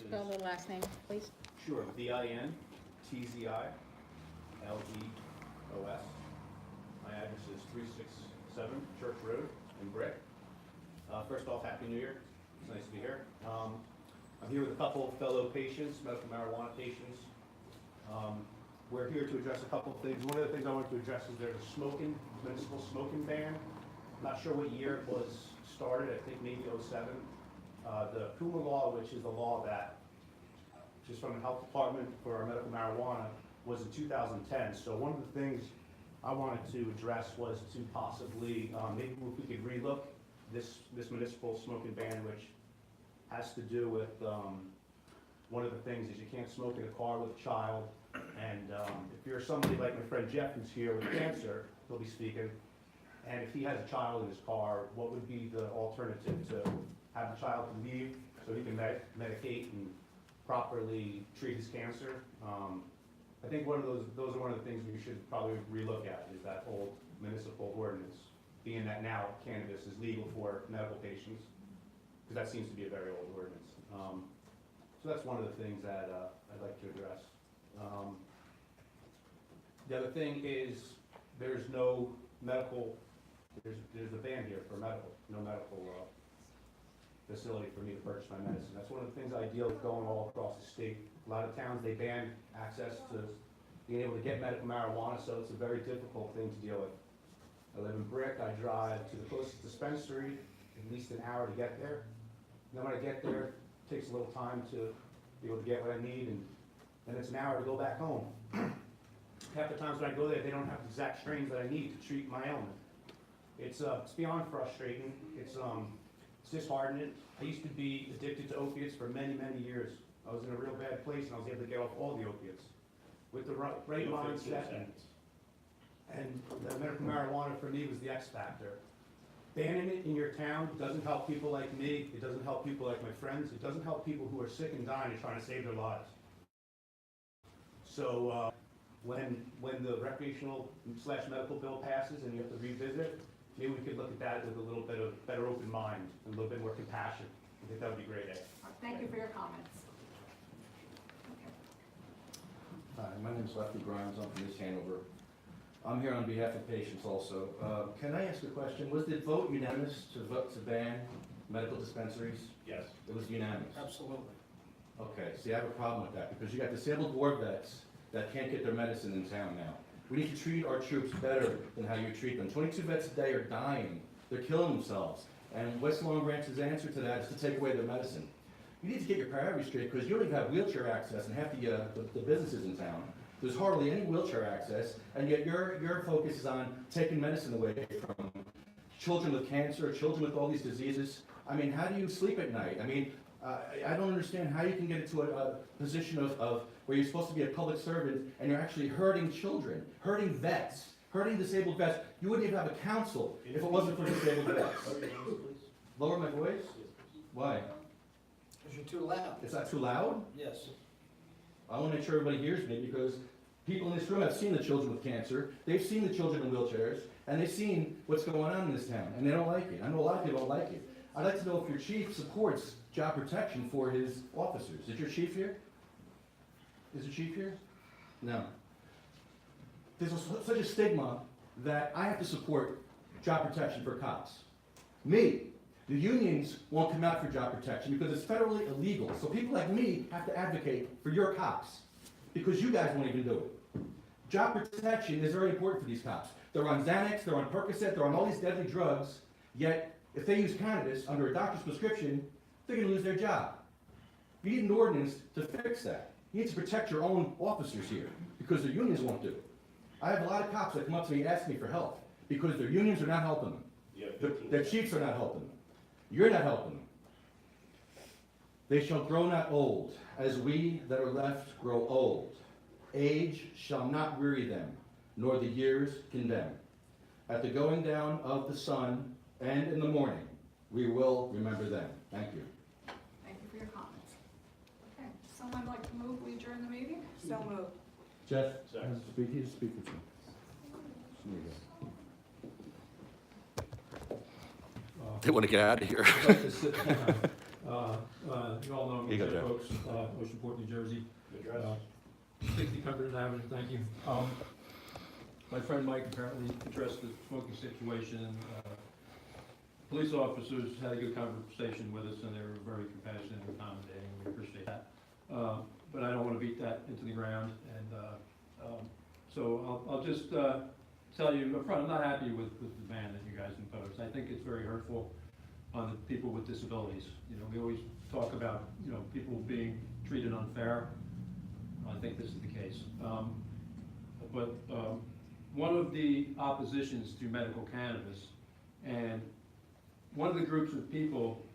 Spell the last name, please. Sure, VINTZILEOS. My address is 367 Church Road in Brick. First off, Happy New Year. It's nice to be here. I'm here with a couple of fellow patients, medical marijuana patients. We're here to address a couple of things. One of the things I want to address is there's a municipal smoking ban. I'm not sure what year it was started, I think maybe '07. The Puma law, which is the law that, just from the health department for our medical marijuana, was in 2010. So one of the things I wanted to address was to possibly, maybe if we could relook this municipal smoking ban, which has to do with, one of the things is you can't smoke in a car with a child. And if you're somebody like my friend Jeff, who's here with cancer, he'll be speaking, and if he has a child in his car, what would be the alternative to have the child leave so he can medicate and properly treat his cancer? I think those are one of the things we should probably relook at, is that old municipal ordinance, being that now cannabis is legal for medical patients, because that seems to be a very old ordinance. So that's one of the things that I'd like to address. The other thing is there's no medical, there's a ban here for no medical facility for me to purchase my medicine. That's one of the things I deal with going all across the state. A lot of towns, they ban access to being able to get medical marijuana, so it's a very difficult thing to deal with. I live in Brick, I drive to the closest dispensary, at least an hour to get there. And then when I get there, it takes a little time to be able to get what I need, and then it's an hour to go back home. Half the times when I go there, they don't have the exact strains that I need to treat my ailment. It's beyond frustrating. It's disheartening. I used to be addicted to opiates for many, many years. I was in a real bad place, and I was able to get off all the opiates with the right mindset. And the medical marijuana for me was the X factor. Banning it in your town doesn't help people like me. It doesn't help people like my friends. It doesn't help people who are sick and dying and trying to save their lives. So when the recreational / medical bill passes and you have to revisit it, maybe we could look at that with a little bit of better open mind and a little bit more compassion. I think that would be great, Ed. Thank you for your comments. Hi, my name is Lefty Grimes. I'm from East Hanover. I'm here on behalf of patients also. Can I ask a question? Was the vote unanimous to vote to ban medical dispensaries? Yes. It was unanimous? Absolutely. Okay, see, I have a problem with that, because you got disabled war vets that can't get their medicine in town now. We need to treat our troops better than how you treat them. 22 vets a day are dying. They're killing themselves. And West Long Branch's answer to that is to take away their medicine. You need to get your priorities straight, because you don't even have wheelchair access in half the businesses in town. There's hardly any wheelchair access, and yet your focus is on taking medicine away from children with cancer, children with all these diseases. I mean, how do you sleep at night? I mean, I don't understand how you can get into a position of where you're supposed to be a public servant and you're actually hurting children, hurting vets, hurting disabled vets. You wouldn't even have a council if it wasn't for disabled vets. Lower my voice? Why? Because you're too loud. It's not too loud? Yes. I want to make sure everybody hears me, because people in this room have seen the children with cancer, they've seen the children in wheelchairs, and they've seen what's going on in this town, and they don't like it. I know a lot of people don't like it. I'd like to know if your chief supports job protection for his officers. Is your chief here? Is the chief here? No. There's such a stigma that I have to support job protection for cops. Me. The unions won't come out for job protection because it's federally illegal. So people like me have to advocate for your cops because you guys won't even do it. Job protection is very important for these cops. They're on Xanax, they're on Percocet, they're on all these deadly drugs, yet if they use cannabis under a doctor's prescription, they're going to lose their job. You need an ordinance to fix that. You need to protect your own officers here because the unions won't do it. I have a lot of cops that come up to me and ask me for help because their unions are not helping them. Their chiefs are not helping them. You're not helping them. They shall grow not old, as we that are left grow old. Age shall not weary them, nor the years condemn. At the going down of the sun and in the morning, we will remember them. Thank you. Thank you for your comments. Okay, someone like to move, we adjourn the meeting? So moved. Jeff, Second. he's speaking to you. They want to get out of here. I'd like to sit down. You all know me, Here you go, Jeff Joe. Oaks, Oceanport, New Jersey. Address? 60 Cumberland Avenue, thank you. My friend Mike apparently addressed the smoking situation. Police officers had a good conversation with us, and they were very compassionate and accommodating. We appreciate that. But I don't want to beat that into the ground, and so I'll just tell you up front, I'm not happy with the ban that you guys imposed. I think it's very hurtful on the people with disabilities. You know, we always talk about, you know, people being treated unfair. I think this is the case. But one of the oppositions to medical cannabis, and one of the groups of people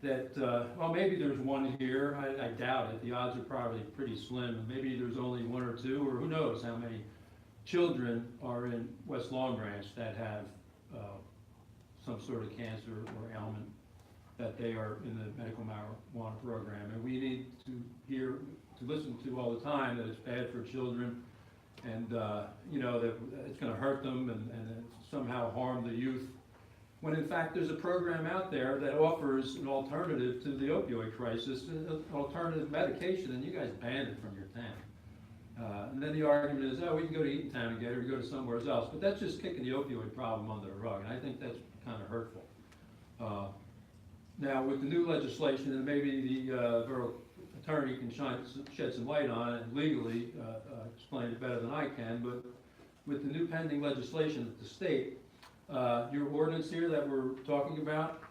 that, well, maybe there's one here, I doubt it, the odds are probably pretty slim, maybe there's only one or two, or who knows how many children are in West Long Branch that have some sort of cancer or ailment that they are in the medical marijuana program. And we need to listen to all the time that it's bad for children, and you know, that it's gonna hurt them and somehow harm the youth, when in fact there's a program out there that offers an alternative to the opioid crisis, an alternative medication, and you guys banned it from your town. And then the argument is, oh, we can go to Eatontown and get it, or go to somewhere else, but that's just kicking the opioid problem under the rug, and I think that's kind of hurtful. Now, with the new legislation, and maybe the borough attorney can shed some light on it and legally explain it better than I can, but with the new pending legislation at the state, your ordinance here that we're talking about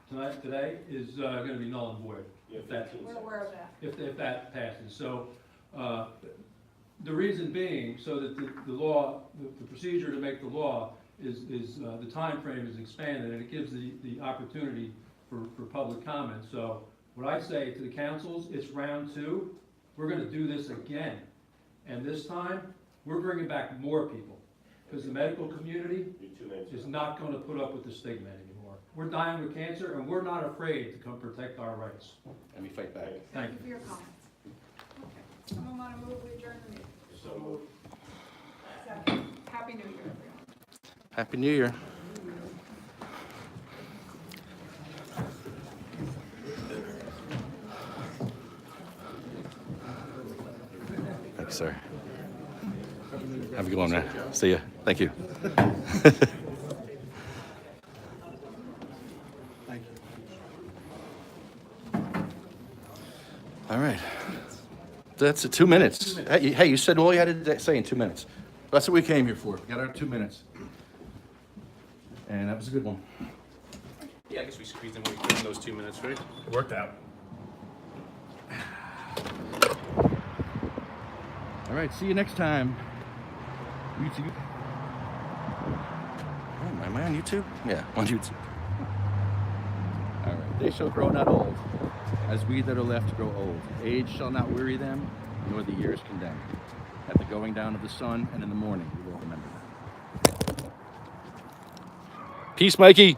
today is going to be null and void. If that, We're aware of that. if that passes. So the reason being, so that the law, the procedure to make the law is the time frame is expanded, and it gives the opportunity for public comment. So what I say to the councils, it's round two. We're going to do this again, and this time we're bringing back more people, because the medical community is not going to put up with the stigma anymore. We're dying with cancer, and we're not afraid to come protect our rights. Let me fight back. Thank you. For your comments. Okay. Someone want to move we adjourn the meeting? So moved. Second. Happy New Year, everyone. Happy New Year. Thanks, sir. Have a good one, man. See ya. Thank you. All right. That's 2 minutes. Hey, you said all you had to say in 2 minutes. That's what we came here for. We got our 2 minutes. And that was a good one. Yeah, I guess we squeezed in what we could in those 2 minutes, right? It worked out. All right, see you next time. YouTube. Oh, am I on YouTube? Yeah, on YouTube. All right, they shall grow not old, as we that are left grow old. Age shall not weary them, nor the years condemn. At the going down of the sun and in the morning, we will remember that. Peace, Mikey.